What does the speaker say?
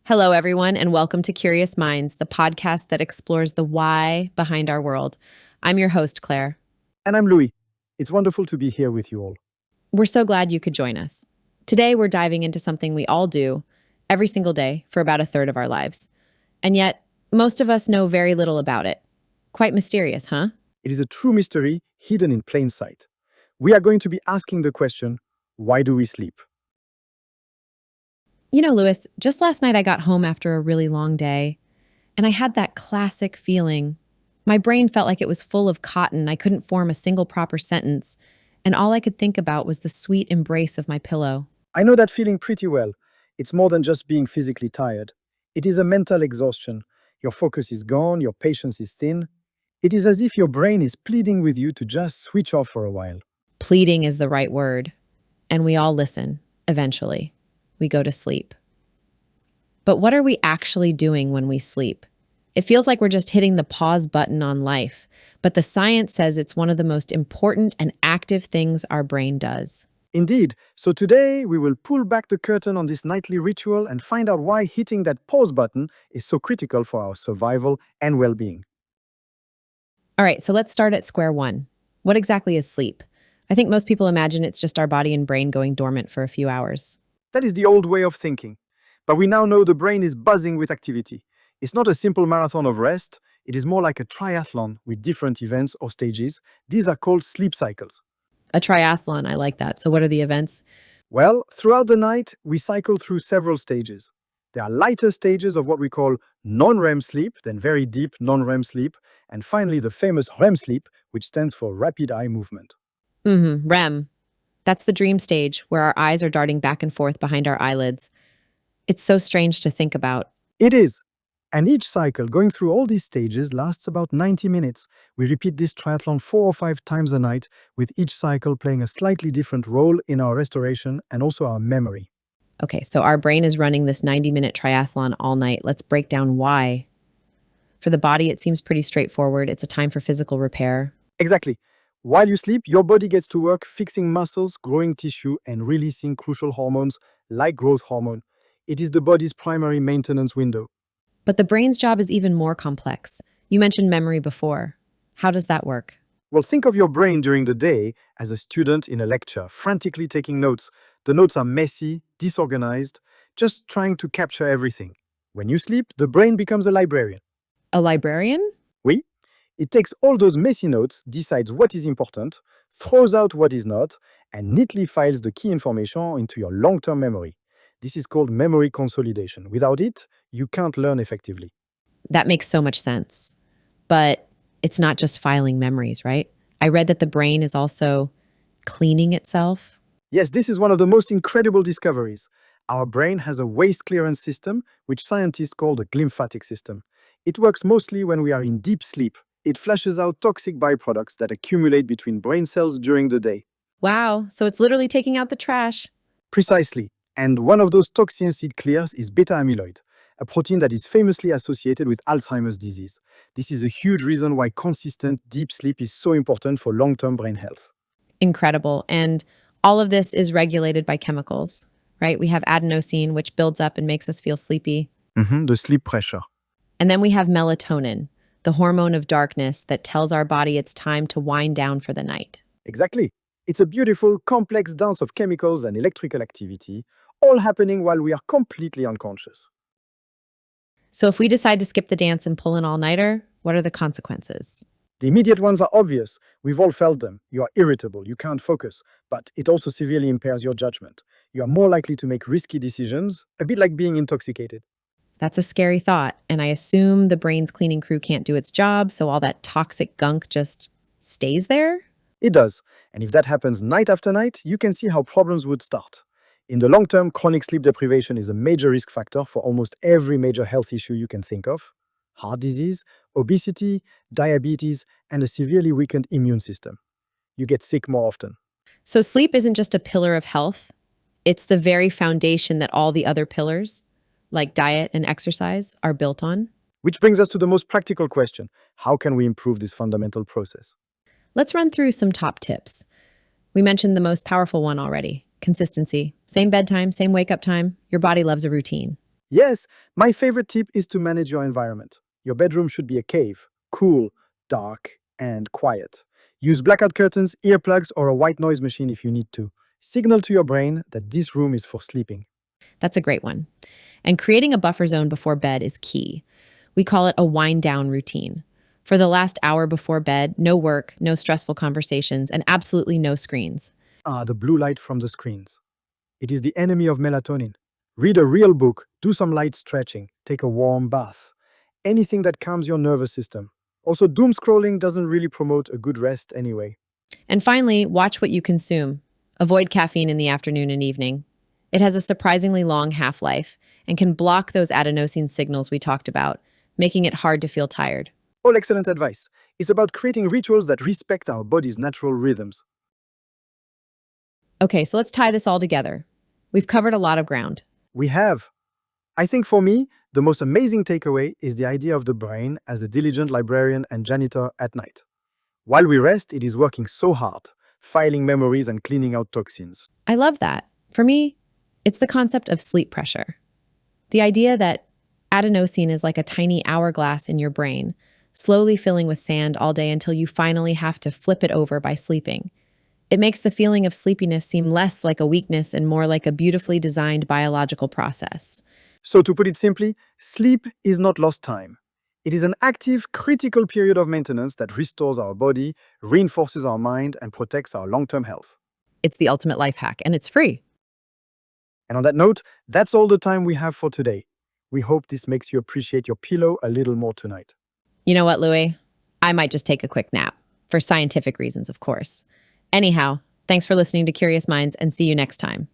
Hello, everyone, and welcome to Curious Minds, the podcast that explores the why behind our world. I'm your host, Claire. And I'm Louis. It's wonderful to be here with you all. We're so glad you could join us. Today, we're diving into something we all do every single day for about a third of our lives. And yet, most of us know very little about it. Quite mysterious, huh? It is a true mystery hidden in plain sight. We are going to be asking the question, why do we sleep? You know, Louis, just last night I got home after a really long day, and I had that classic feeling. My brain felt like it was full of cotton. I couldn't form a single proper sentence, and all I could think about was the sweet embrace of my pillow. I know that feeling pretty well. It's more than just being physically tired. It is a mental exhaustion. Your focus is gone, your patience is thin. It is as if your brain is pleading with you to just switch off for a while. Pleading is the right word, and we all listen, eventually. We go to sleep. But what are we actually doing when we sleep? It feels like we're just hitting the pause button on life, but the science says it's one of the most important and active things our brain does. Indeed, so today we will pull back the curtain on this nightly ritual and find out why hitting that pause button is so critical for our survival and well-being. All right, so let's start at square one. What exactly is sleep? I think most people imagine it's just our body and brain going dormant for a few hours. That is the old way of thinking. But we now know the brain is buzzing with activity. It's not a simple marathon of rest, it is more like a triathlon with different events or stages. These are called sleep cycles. A triathlon, I like that. So what are the events? Well, throughout the night, we cycle through several stages. There are lighter stages of what we call non-REM sleep, then very deep non-REM sleep, and finally the famous REM sleep, which stands for rapid eye movement. REM. That's the dream stage where our eyes are darting back and forth behind our eyelids. It's so strange to think about. It is. And each cycle, going through all these stages, lasts about 90 minutes. We repeat this triathlon 4 or 5 times a night, with each cycle playing a slightly different role in our restoration and also our memory. Okay, so our brain is running this 90-minute triathlon all night. Let's break down why. For the body, it seems pretty straightforward. It's a time for physical repair. Exactly. While you sleep, your body gets to work fixing muscles, growing tissue, and releasing crucial hormones like growth hormone. It is the body's primary maintenance window. But the brain's job is even more complex. You mentioned memory before. How does that work? Well, think of your brain during the day as a student in a lecture, frantically taking notes. The notes are messy, disorganized, just trying to capture everything. When you sleep, the brain becomes a librarian. A librarian? Oui, it takes all those messy notes, decides what is important, throws out what is not, and neatly files the key information into your long-term memory. This is called memory consolidation. Without it, you can't learn effectively. That makes so much sense. But it's not just filing memories, right? I read that the brain is also cleaning itself. Yes, this is one of the most incredible discoveries. Our brain has a waste clearance system, which scientists call the glymphatic system. It works mostly when we are in deep sleep. It flushes out toxic byproducts that accumulate between brain cells during the day. Wow, so it's literally taking out the trash. Precisely. And one of those toxins it clears is beta amyloid, a protein that is famously associated with Alzheimer's disease. This is a huge reason why consistent deep sleep is so important for long-term brain health. Incredible. And all of this is regulated by chemicals, right? We have adenosine, which builds up and makes us feel sleepy. The sleep pressure. And then we have melatonin, the hormone of darkness that tells our body it's time to wind down for the night. Exactly. It's a beautiful, complex dance of chemicals and electrical activity, all happening while we are completely unconscious. So if we decide to skip the dance and pull an all-nighter, what are the consequences? The immediate ones are obvious. We've all felt them. You are irritable, you can't focus, but it also severely impairs your judgment. You are more likely to make risky decisions, a bit like being intoxicated. That's a scary thought, and I assume the brain's cleaning crew can't do its job, so all that toxic gunk just stays there? It does. And if that happens night after night, you can see how problems would start. In the long term, chronic sleep deprivation is a major risk factor for almost every major health issue you can think of: heart disease, obesity, diabetes, and a severely weakened immune system. You get sick more often. So sleep isn't just a pillar of health, it's the very foundation that all the other pillars, like diet and exercise, are built on. Which brings us to the most practical question: how can we improve this fundamental process? Let's run through some top tips. We mentioned the most powerful one already: consistency. Same bedtime, same wake up time. Your body loves a routine. Yes, my favorite tip is to manage your environment. Your bedroom should be a cave, cool, dark, and quiet. Use blackout curtains, earplugs, or a white noise machine if you need to. Signal to your brain that this room is for sleeping. That's a great one. And creating a buffer zone before bed is key. We call it a wind down routine. For the last hour before bed, no work, no stressful conversations, and absolutely no screens. Ah, the blue light from the screens. It is the enemy of melatonin. Read a real book, do some light stretching, take a warm bath. Anything that calms your nervous system. Also, doom scrolling doesn't really promote a good rest anyway. And finally, watch what you consume. Avoid caffeine in the afternoon and evening. It has a surprisingly long half life and can block those adenosine signals we talked about, making it hard to feel tired. All excellent advice. It's about creating rituals that respect our body's natural rhythms. Okay, so let's tie this all together. We've covered a lot of ground. We have. I think for me, the most amazing takeaway is the idea of the brain as a diligent librarian and janitor at night. While we rest, it is working so hard, filing memories and cleaning out toxins. I love that. For me, it's the concept of sleep pressure. The idea that adenosine is like a tiny hourglass in your brain, slowly filling with sand all day until you finally have to flip it over by sleeping. It makes the feeling of sleepiness seem less like a weakness and more like a beautifully designed biological process. So, to put it simply, sleep is not lost time. It is an active, critical period of maintenance that restores our body, reinforces our mind, and protects our long term health. It's the ultimate life hack, and it's free. And on that note, that's all the time we have for today. We hope this makes you appreciate your pillow a little more tonight. You know what, Louie? I might just take a quick nap. For scientific reasons, of course. Anyhow, thanks for listening to Curious Minds and see you next time.